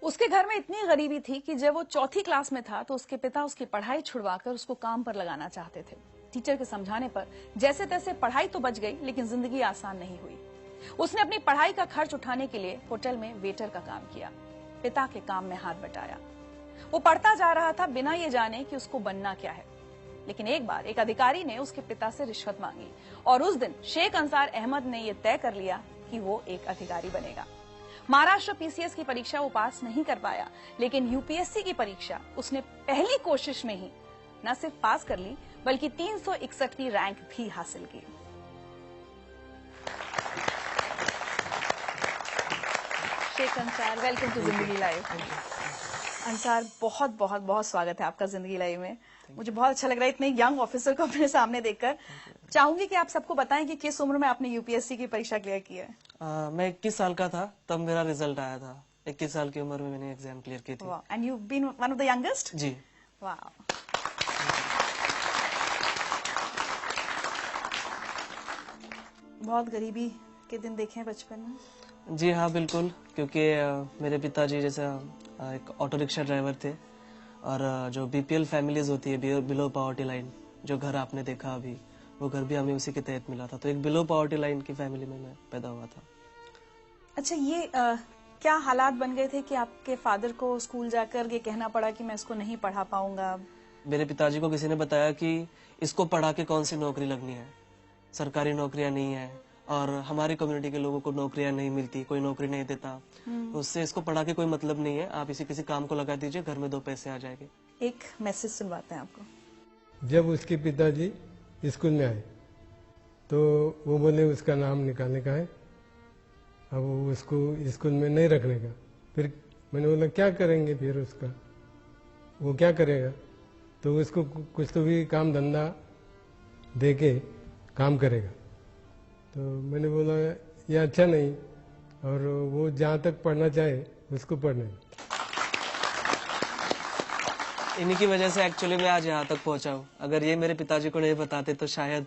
उसके घर में इतनी गरीबी थी कि जब वो चौथी क्लास में था तो उसके पिता उसकी पढ़ाई छुड़वाकर उसको काम पर लगाना चाहते थे। टीचर के समझाने पर जैसे तैसे पढ़ाई तो बच गई, लेकिन जिंदगी आसान नहीं हुई। उसने अपनी पढ़ाई का खर्च उठाने के लिए होटल में वेटर का काम किया, पिता के काम में हाथ बटाया। वो पढ़ता जा रहा था बिना ये जाने कि उसको बनना क्या है। लेकिन एक बार एक अधिकारी ने उसके पिता से रिश्वत मांगी और उस दिन शेख अंसार अहमद ने यह तय कर लिया कि वो एक अधिकारी बनेगा। महाराष्ट्र पीसीएस की परीक्षा वो पास नहीं कर पाया, लेकिन यूपीएससी की परीक्षा उसने पहली कोशिश में ही न सिर्फ पास कर ली, बल्कि 361वीं रैंक भी हासिल की। शेख अंसार, वेलकम टू जिंदगी लाइव। अंसार, बहुत बहुत बहुत स्वागत है आपका जिंदगी लाइव में। मुझे बहुत अच्छा लग रहा है इतने यंग ऑफिसर को अपने सामने देखकर। चाहूंगी कि आप सबको बताएं कि किस उम्र में आपने यूपीएससी की परीक्षा क्लियर की है। मैं 21 साल का था तब मेरा रिजल्ट आया था। 21 साल की उम्र में मैंने एग्जाम क्लियर की थी। And you been one of the youngest? जी। वाह। बहुत गरीबी के दिन देखे हैं बचपन में? जी हाँ, बिल्कुल, क्योंकि मेरे पिताजी जैसे एक ऑटो रिक्शा ड्राइवर थे और जो बीपीएल फैमिलीज होती है, बिलो पॉवर्टी लाइन, जो घर आपने देखा अभी, वो घर भी हमें उसी के तहत मिला था। तो एक बिलो पॉवर्टी लाइन की फैमिली में मैं पैदा हुआ था। अच्छा, ये क्या हालात बन गए थे कि आपके फादर को स्कूल जाकर ये कहना पड़ा कि मैं इसको नहीं पढ़ा पाऊंगा? मेरे पिताजी को किसी ने बताया कि इसको पढ़ा के कौन सी नौकरी लगनी है, सरकारी नौकरियां नहीं है और हमारी कम्युनिटी के लोगों को नौकरियां नहीं मिलती, कोई नौकरी नहीं देता, तो उससे इसको पढ़ा के कोई मतलब नहीं है, आप इसी किसी काम को लगा दीजिए, घर में 2 पैसे आ जाएंगे। एक मैसेज सुनवाते हैं आपको। जब उसके पिताजी स्कूल में आए तो वो बोले उसका नाम निकालने का है, अब उसको स्कूल में नहीं रखने का। फिर मैंने बोला क्या करेंगे फिर उसका, वो क्या करेगा? तो उसको कुछ तो भी काम धंधा दे के काम करेगा। तो मैंने बोला ये अच्छा नहीं, और वो जहाँ तक पढ़ना चाहे उसको पढ़ने। इन्हीं की वजह से एक्चुअली मैं आज यहाँ तक पहुँचा हूँ। अगर ये मेरे पिताजी को नहीं बताते तो शायद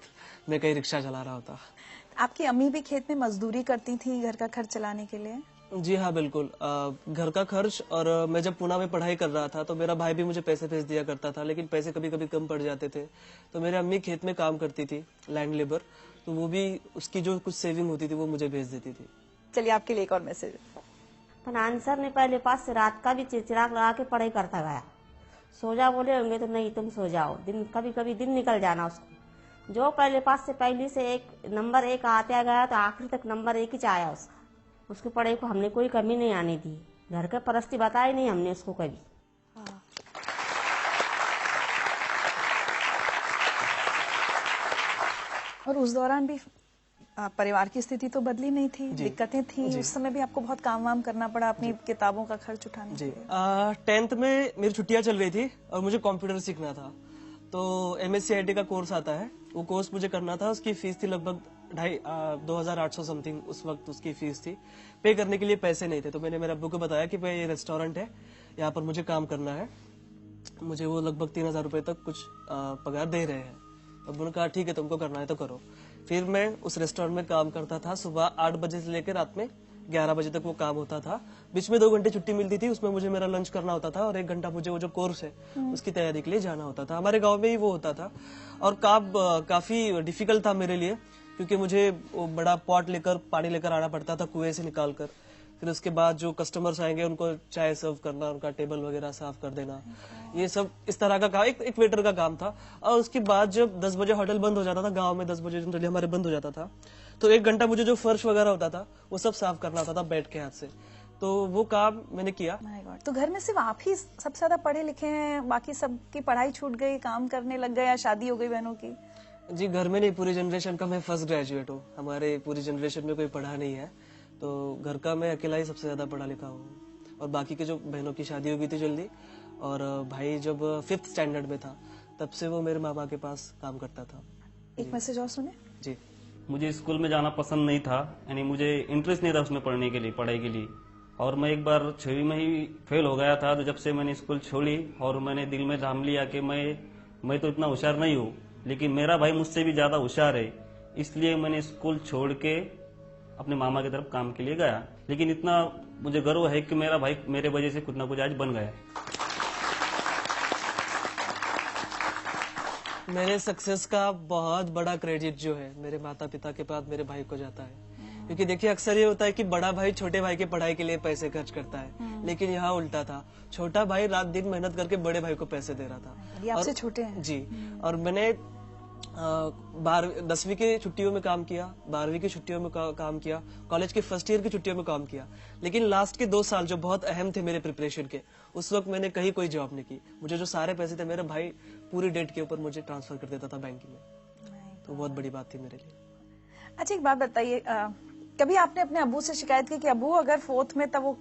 मैं कहीं रिक्शा चला रहा होता। आपकी अम्मी भी खेत में मजदूरी करती थी घर का खर्च चलाने के लिए? जी हाँ, बिल्कुल। घर का खर्च, और मैं जब पुणे में पढ़ाई कर रहा था तो मेरा भाई भी मुझे पैसे भेज दिया करता था, लेकिन पैसे कभी कभी कम पड़ जाते थे। तो मेरी अम्मी खेत में काम करती थी, लैंड लेबर, तो वो भी उसकी जो कुछ सेविंग होती थी वो मुझे भेज देती थी। चलिए आपके लिए एक और मैसेज। आंसर ने पहले पास से रात का भी चिराग लगा के पढ़ाई करता गया। सो जा बोले होंगे तो नहीं तुम सो जाओ, दिन कभी कभी दिन निकल जाना उसको। जो पहले पास से पहली से एक नंबर 1 आते गया तो आखिर तक नंबर 1 ही आया उसका। उसकी पढ़ाई को हमने कोई कमी नहीं आने दी, घर के परिस्थिति बताई नहीं हमने उसको कभी। और उस दौरान भी परिवार की स्थिति तो बदली नहीं थी, दिक्कतें थी। उस समय भी आपको बहुत काम वाम करना पड़ा अपनी किताबों का खर्च उठाने के लिए। 10th में मेरी छुट्टियां चल रही थी और मुझे कंप्यूटर सीखना था। तो MSc IT का कोर्स आता है, वो कोर्स मुझे करना था। उसकी फीस थी लगभग 2,800 समथिंग, उस वक्त उसकी फीस थी। पे करने के लिए पैसे नहीं थे, तो मैंने मेरे अब्बू को बताया कि भाई ये रेस्टोरेंट है, यहाँ पर मुझे काम करना है, मुझे वो लगभग 3,000 रुपए तक कुछ पगार दे रहे हैं। अब्बू ने कहा ठीक है, तुमको करना है तो करो। फिर मैं उस रेस्टोरेंट में काम करता था। सुबह 8 बजे से लेकर रात में 11 बजे तक वो काम होता था। बीच में 2 घंटे छुट्टी मिलती थी, उसमें मुझे मेरा लंच करना होता था और 1 घंटा मुझे वो जो कोर्स है उसकी तैयारी के लिए जाना होता था। हमारे गांव में ही वो होता था और काफी डिफिकल्ट था मेरे लिए, क्योंकि मुझे वो बड़ा पॉट लेकर पानी लेकर आना पड़ता था कुएं से निकाल कर। फिर उसके बाद जो कस्टमर्स आएंगे उनको चाय सर्व करना, उनका टेबल वगैरह साफ कर देना, ये सब इस तरह का काम एक वेटर का काम था। और उसके बाद जब 10 बजे होटल बंद हो जाता था, गांव में 10 बजे जनरली हमारे बंद हो जाता था, तो 1 घंटा मुझे जो फर्श वगैरह होता था वो सब साफ करना होता था बैठ के हाथ से। तो वो काम मैंने किया। तो घर में सिर्फ आप ही सबसे ज्यादा पढ़े लिखे हैं, बाकी सबकी पढ़ाई छूट गई, काम करने लग गए या शादी हो गई बहनों की? जी, घर में नहीं, पूरी जनरेशन का मैं फर्स्ट ग्रेजुएट हूँ। हमारे पूरी जनरेशन में कोई पढ़ा नहीं है, तो घर का मैं अकेला ही सबसे ज्यादा पढ़ा लिखा हूँ। और बाकी के जो बहनों की शादी हो गई थी जल्दी, और भाई जब 5th स्टैंडर्ड में था तब से वो मेरे मामा के पास काम करता था। एक मैसेज और सुने। जी, मुझे स्कूल में जाना पसंद नहीं था, यानी मुझे इंटरेस्ट नहीं था उसमें पढ़ने के लिए, पढ़ाई के लिए। और मैं एक बार 6वीं में ही फेल हो गया था। तो जब से मैंने स्कूल छोड़ी और मैंने दिल में ठान लिया कि मैं तो इतना होशियार नहीं हूँ, लेकिन मेरा भाई मुझसे भी ज्यादा होशियार है, इसलिए मैंने स्कूल छोड़ के अपने मामा की तरफ काम के लिए गया। लेकिन इतना मुझे गर्व है कि मेरा भाई मेरे वजह से कुछ ना कुछ आज बन गया। मेरे सक्सेस का बहुत बड़ा क्रेडिट जो है मेरे माता पिता के बाद मेरे भाई को जाता है, क्योंकि देखिए अक्सर ये होता है कि बड़ा भाई छोटे भाई की पढ़ाई के लिए पैसे खर्च करता है, लेकिन यहाँ उल्टा था। छोटा भाई रात दिन मेहनत करके बड़े भाई को पैसे दे रहा था। ये आपसे छोटे हैं? जी। और मैंने 10वीं की छुट्टियों में काम किया, 12वीं की छुट्टियों में काम किया, कॉलेज के फर्स्ट ईयर की छुट्टियों में काम किया, लेकिन लास्ट के 2 साल जो बहुत अहम थे मेरे प्रिपरेशन के, उस वक्त मैंने कहीं कोई जॉब नहीं की। मुझे जो सारे पैसे थे मेरा भाई पूरी डेट के ऊपर मुझे ट्रांसफर कर देता था बैंक में, तो बहुत बड़ी बात थी मेरे लिए। अच्छा, एक बात बताइए, कभी आपने अपने अब्बू से शिकायत की कि अब्बू अगर 4th में तब वो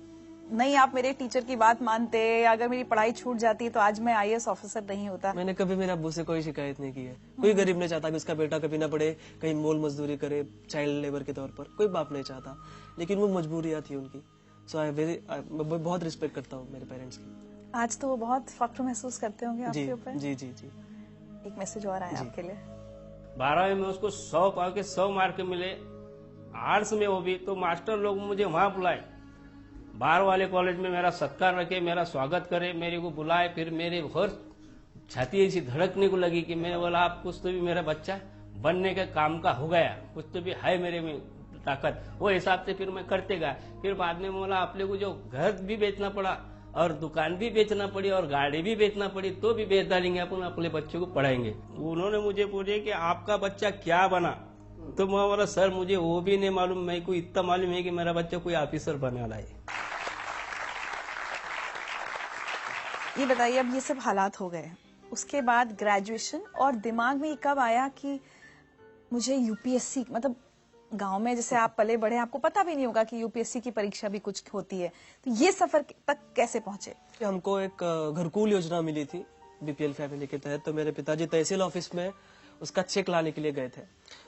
नहीं आप मेरे टीचर की बात मानते, अगर मेरी पढ़ाई छूट जाती तो आज मैं IAS ऑफिसर नहीं होता? मैंने कभी मेरे अब्बू से कोई शिकायत नहीं की है। कोई गरीब नहीं चाहता कि उसका बेटा कभी ना पढ़े, कहीं मोल मजदूरी करे चाइल्ड लेबर के तौर पर, कोई बाप नहीं चाहता, लेकिन वो मजबूरियां थी उनकी। सो मैं बहुत रिस्पेक्ट करता हूँ मेरे पेरेंट्स की। आज तो वो बहुत फख्र महसूस करते होंगे आपके ऊपर। जी जी जी। एक मैसेज और आया आपके लिए। 12वीं में उसको 100 पाव के 100 मार्क मिले, आर्ट्स में वो भी, तो मास्टर लोग मुझे वहां बुलाए, बाहर वाले कॉलेज में मेरा सत्कार रखे, मेरा स्वागत करे, मेरे को बुलाए। फिर मेरे बहुत छाती ऐसी धड़कने को लगी कि मैं बोला आप कुछ तो भी मेरा बच्चा बनने के काम का हो गया, कुछ तो भी है मेरे में ताकत। वो हिसाब से फिर मैं करते गया। फिर बाद में बोला अपने को जो घर भी बेचना पड़ा और दुकान भी बेचना पड़ी और गाड़ी भी बेचना पड़ी तो भी बेच डालेंगे, अपन अपने बच्चों को पढ़ाएंगे। उन्होंने मुझे पूछे कि आपका बच्चा क्या बना, तो मैं बोला सर मुझे वो भी नहीं मालूम, मेरे को इतना मालूम है कि मेरा बच्चा कोई ऑफिसर बनने वाला है। ये बताइए, अब ये सब हालात हो गए, उसके बाद ग्रेजुएशन, और दिमाग में ये कब आया कि मुझे UPSC, मतलब गांव में जैसे आप पले बढ़े, आपको पता भी नहीं होगा कि UPSC की परीक्षा भी कुछ होती है, तो ये सफर तक कैसे पहुंचे? हमको एक घरकुल योजना मिली थी BPL फैमिली के तहत, तो मेरे पिताजी तहसील ऑफिस में उसका चेक लाने के लिए गए थे।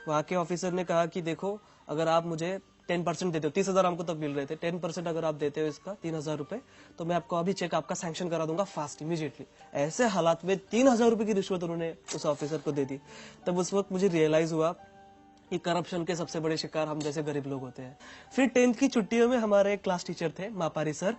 वहाँ के ऑफिसर ने कहा कि देखो अगर आप मुझे 10% देते हो, 30,000 हमको तब मिल रहे थे, 10% अगर आप देते हो इसका 3,000 रुपए, तो मैं आपको अभी चेक आपका सैंक्शन करा दूंगा फास्ट इमीडिएटली। ऐसे हालात में 3,000 रुपए की रिश्वत उन्होंने उस ऑफिसर को दे दी। तब उस वक्त मुझे रियलाइज हुआ कि करप्शन के सबसे बड़े शिकार हम जैसे गरीब लोग होते हैं। फिर 10th की छुट्टियों में हमारे एक क्लास टीचर थे मापारी सर,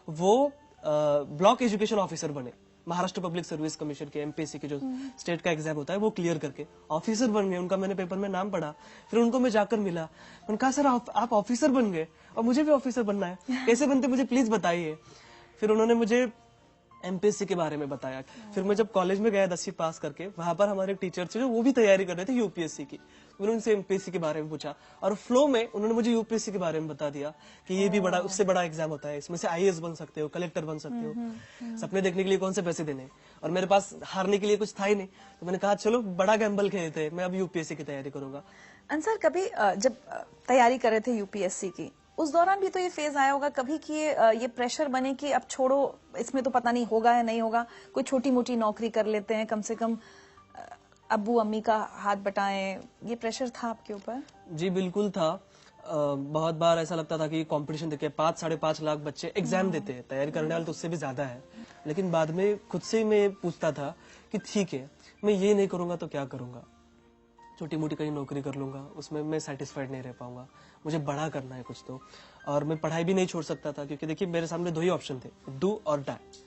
वो ब्लॉक एजुकेशन ऑफिसर बने, महाराष्ट्र पब्लिक सर्विस कमीशन के MPSC के जो स्टेट का एग्जाम होता है वो क्लियर करके ऑफिसर बन गए। उनका मैंने पेपर में नाम पढ़ा, फिर उनको मैं जाकर मिला, मैंने कहा सर आप ऑफिसर बन गए और मुझे भी ऑफिसर बनना है, कैसे बनते मुझे प्लीज बताइए। फिर उन्होंने मुझे MPSC के बारे में बताया। फिर मैं जब कॉलेज में गया 10वीं पास करके, वहां पर हमारे एक टीचर थे जो वो भी तैयारी कर रहे थे UPSC की, मैंने उनसे MPSC के बारे में पूछा और फ्लो में उन्होंने मुझे UPSC के बारे में बता दिया कि ये भी बड़ा, उससे बड़ा एग्जाम होता है, इसमें से IAS बन सकते हो, कलेक्टर बन सकते हो। सपने देखने के लिए कौन से पैसे देने, और मेरे पास हारने के लिए कुछ था ही नहीं, तो मैंने कहा चलो बड़ा गैम्बल खेलते हैं, मैं अब UPSC की तैयारी करूंगा। अंसर, कभी जब तैयारी कर रहे थे UPSC की, उस दौरान भी तो ये फेज आया होगा कभी कि ये प्रेशर बने कि अब छोड़ो, इसमें तो पता नहीं होगा या नहीं होगा, कोई छोटी मोटी नौकरी कर लेते हैं, कम से कम अब्बू अम्मी का हाथ बटाएं, ये प्रेशर था आपके ऊपर? जी बिल्कुल था। बहुत बार ऐसा लगता था कि कंपटीशन देखे 5-5.5 लाख बच्चे एग्जाम देते हैं, तैयारी करने वाले तो उससे भी ज्यादा है, लेकिन बाद में खुद से मैं पूछता था कि ठीक है मैं ये नहीं करूंगा तो क्या करूंगा, छोटी मोटी कहीं नौकरी कर लूंगा, उसमें मैं सेटिस्फाइड नहीं रह पाऊंगा, मुझे बड़ा करना है कुछ तो। और मैं पढ़ाई भी नहीं छोड़ सकता था, क्योंकि देखिए मेरे सामने 2 ही ऑप्शन थे, डू और डाई,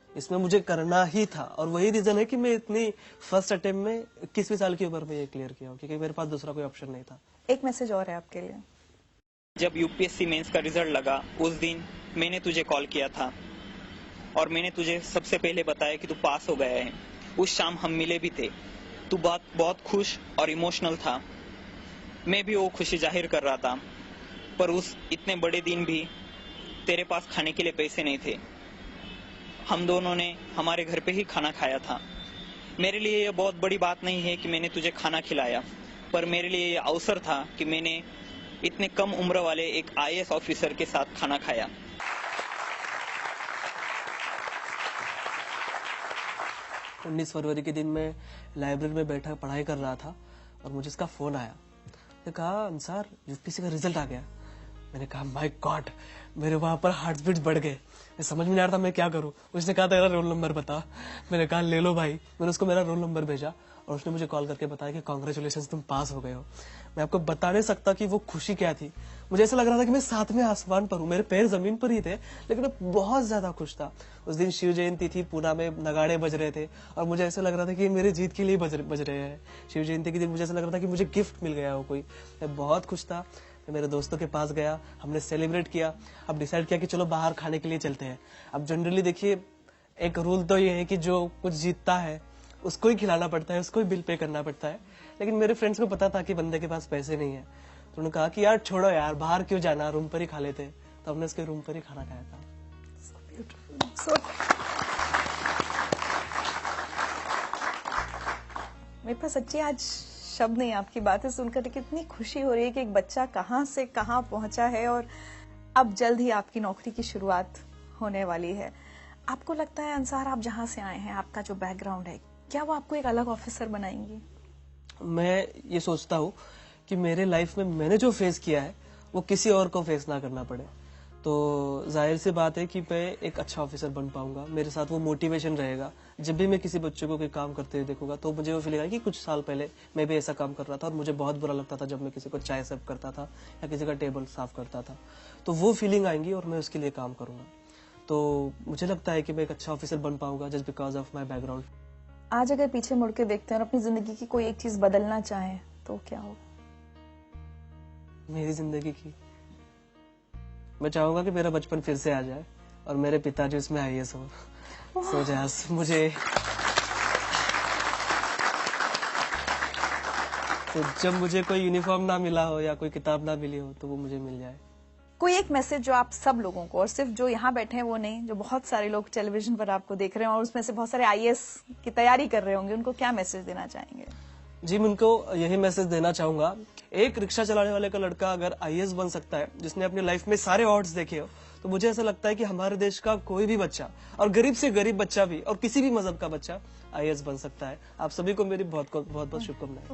इसमें मुझे करना ही था। और वही रीजन है कि मैं इतनी फर्स्ट अटेम्प्ट में 21वीं साल की उम्र में ये क्लियर किया, क्योंकि मेरे पास दूसरा कोई ऑप्शन नहीं था। एक मैसेज और है आपके लिए। जब UPSC मेंस का रिजल्ट लगा उस दिन मैंने तुझे कॉल किया था और मैंने तुझे सबसे पहले बताया कि तू पास हो गया है। उस शाम हम मिले भी थे, तू बहुत खुश और इमोशनल था, मैं भी वो खुशी जाहिर कर रहा था, पर उस इतने बड़े दिन भी तेरे पास खाने के लिए पैसे नहीं थे। हम दोनों ने हमारे घर पे ही खाना खाया था। मेरे लिए यह बहुत बड़ी बात नहीं है कि मैंने तुझे खाना खिलाया, पर मेरे लिए यह अवसर था कि मैंने इतने कम उम्र वाले एक IAS ऑफिसर के साथ खाना खाया। 19 फरवरी के दिन मैं लाइब्रेरी में बैठा पढ़ाई कर रहा था और मुझे इसका फोन आया। मैंने कहा अंसार UPSC का रिजल्ट आ गया। मैंने कहा माय गॉड, मेरे वहां पर हार्ट बीट बढ़ गए, मैं समझ में नहीं आ रहा था मैं क्या करूं। उसने कहा तेरा रोल नंबर बता, मैंने कहा ले लो भाई। मैंने उसको मेरा रोल नंबर भेजा और उसने मुझे कॉल करके बताया कि कांग्रेचुलेशंस तुम पास हो गए हो। मैं आपको बता नहीं सकता कि वो खुशी क्या थी, मुझे ऐसा लग रहा था कि मैं 7वें आसमान पर हूँ, मेरे पैर जमीन पर ही थे, लेकिन मैं बहुत ज्यादा खुश था। उस दिन शिव जयंती थी, पूना में नगाड़े बज रहे थे और मुझे ऐसा लग रहा था कि मेरे जीत के लिए बज रहे हैं। शिव जयंती के दिन मुझे ऐसा लग रहा था कि मुझे गिफ्ट मिल गया हो कोई। मैं बहुत खुश था। मैं मेरे दोस्तों के पास गया, हमने सेलिब्रेट किया। अब डिसाइड किया कि चलो बाहर खाने के लिए चलते हैं। अब जनरली देखिए, एक रूल तो ये है कि जो कुछ जीतता है उसको ही खिलाना पड़ता है, उसको ही बिल पे करना पड़ता है। लेकिन मेरे फ्रेंड्स को पता था कि बंदे के पास पैसे नहीं है, तो उन्होंने कहा कि यार छोड़ो यार, बाहर क्यों जाना, रूम पर ही खा लेते। तो हमने उसके रूम पर ही खाना खाया था। मेरे पास सच्ची आज शब्द नहीं आपकी बातें सुनकर, कितनी खुशी हो रही है कि एक बच्चा कहाँ से कहाँ पहुंचा है और अब जल्द ही आपकी नौकरी की शुरुआत होने वाली है। आपको लगता है अंसार, आप जहां से आए हैं, आपका जो बैकग्राउंड है, क्या वो आपको एक अलग ऑफिसर बनाएंगी? मैं ये सोचता हूँ कि मेरे लाइफ में मैंने जो फेस किया है वो किसी और को फेस ना करना पड़े। तो जाहिर सी बात है कि मैं एक अच्छा ऑफिसर बन पाऊंगा। मेरे साथ वो मोटिवेशन रहेगा। जब भी मैं किसी बच्चे को कोई काम करते हुए देखूंगा तो मुझे वो फीलिंग आएगी कि कुछ साल पहले मैं भी ऐसा काम कर रहा था और मुझे बहुत बुरा लगता था जब मैं किसी को चाय सर्व करता था या किसी का टेबल साफ करता था। तो वो फीलिंग आएंगी और मैं उसके लिए काम करूंगा। तो मुझे लगता है कि मैं एक अच्छा ऑफिसर बन पाऊंगा just because of my background. आज अगर पीछे मुड़ के देखते हैं और अपनी जिंदगी की कोई एक चीज बदलना चाहें तो क्या हो? मेरी जिंदगी की मैं चाहूंगा कि मेरा बचपन फिर से आ जाए और मेरे पिताजी उसमें IAS हो। सो जस्ट मुझे तो जब मुझे कोई यूनिफॉर्म ना मिला हो या कोई किताब ना मिली हो तो वो मुझे मिल जाए। कोई एक मैसेज जो आप सब लोगों को, और सिर्फ जो यहाँ बैठे हैं वो नहीं, जो बहुत सारे लोग टेलीविजन पर आपको देख रहे हैं और उसमें से बहुत सारे IAS की तैयारी कर रहे होंगे, उनको क्या मैसेज देना चाहेंगे? जी, मैं उनको यही मैसेज देना चाहूंगा, एक रिक्शा चलाने वाले का लड़का अगर IAS बन सकता है, जिसने अपनी लाइफ में सारे ऑड्स देखे हो, तो मुझे ऐसा लगता है कि हमारे देश का कोई भी बच्चा, और गरीब से गरीब बच्चा भी, और किसी भी मजहब का बच्चा IAS बन सकता है। आप सभी को मेरी बहुत बहुत शुभकामनाएं।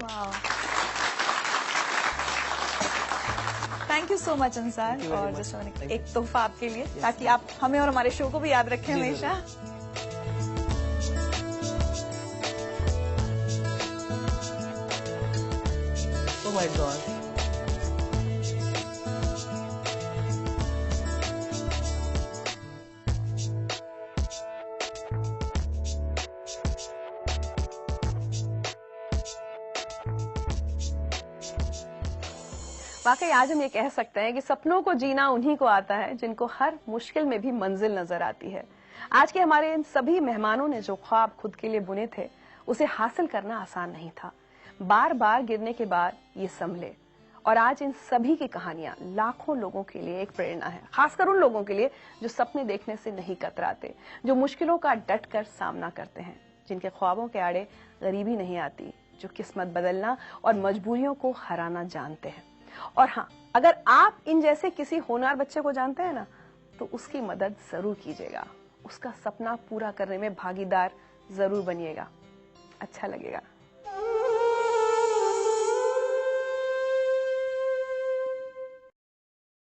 Thank you so much Ansar. और जैसे मैंने एक तोहफा आपके लिए, ताकि आप हमें और हमारे शो को भी याद रखें हमेशा। Oh my God. वाकई आज हम ये कह सकते हैं कि सपनों को जीना उन्हीं को आता है जिनको हर मुश्किल में भी मंजिल नजर आती है। आज के हमारे इन सभी मेहमानों ने जो ख्वाब खुद के लिए बुने थे, उसे हासिल करना आसान नहीं था। बार बार गिरने के बाद ये संभले, और आज इन सभी की कहानियां लाखों लोगों के लिए एक प्रेरणा है, खासकर उन लोगों के लिए जो सपने देखने से नहीं कतराते, जो मुश्किलों का डट कर सामना करते हैं, जिनके ख्वाबों के आड़े गरीबी नहीं आती, जो किस्मत बदलना और मजबूरियों को हराना जानते हैं। और हाँ, अगर आप इन जैसे किसी होनहार बच्चे को जानते हैं ना, तो उसकी मदद जरूर कीजिएगा, उसका सपना पूरा करने में भागीदार जरूर बनिएगा, अच्छा लगेगा।